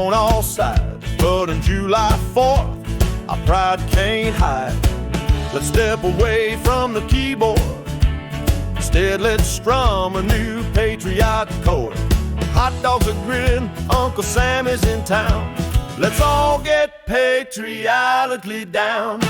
on all sides, but on July 4th, our pride can't hide. Let's step away from the keyboard. Instead, let's strum a new patriotic chord. Hot dogs are grilling, Uncle Sam is in town. Let's all get patriotically down.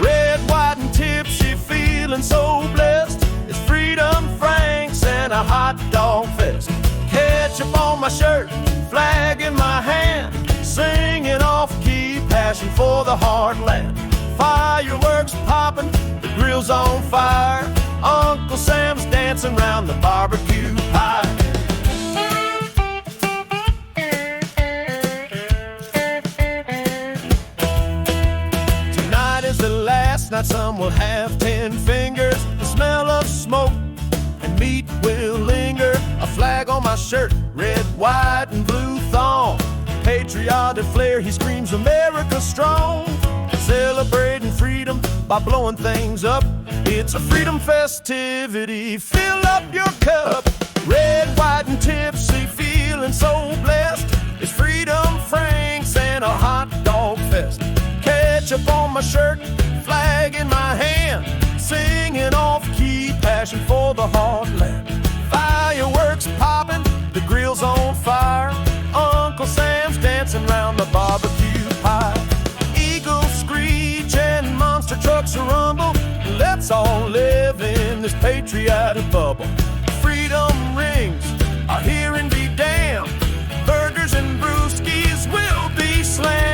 Red, white, and tipsy, feeling so blessed. It's Freedom Franks and a hot dog fest. Ketchup on my shirt, flag in my hand, singing off-key, passion for the heartland. Fireworks popping, the grill's on fire. Uncle Sam's dancing round the barbecue pie. Tonight is the last night, some will have 10 fingers. The smell of smoke and meat will linger. A flag on my shirt, red, white, and blue thong. Patriotic flair, he screams America strong. Celebrating freedom by blowing things up. It's a freedom festivity, fill up your cup. Red, white, and tipsy, feeling so blessed. It's Freedom Franks and a hot dog fest. Ketchup on my shirt, flag in my hand, singing off-key, passion for the heartland. Fireworks popping, the grill's on fire. Uncle Sam's dancing round the barbecue pie. Eagles screech and monster trucks rumble. Let's all live in this patriotic bubble. Freedom rings are here and be damned. Burgers and brewskis will be slammed.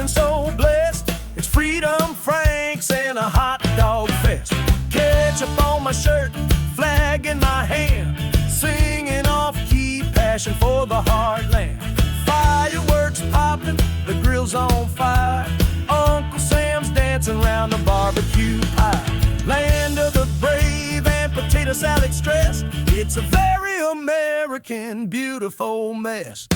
So blessed, it's Freedom Franks and a hot dog fest. Ketchup on my shirt, flag in my hand, singing off-key, passion for the heartland. Fireworks popping, the grill's on fire. Uncle Sam's dancing round the barbecue pie. Land of the brave and potato salad stress. It's a very American, beautiful mess.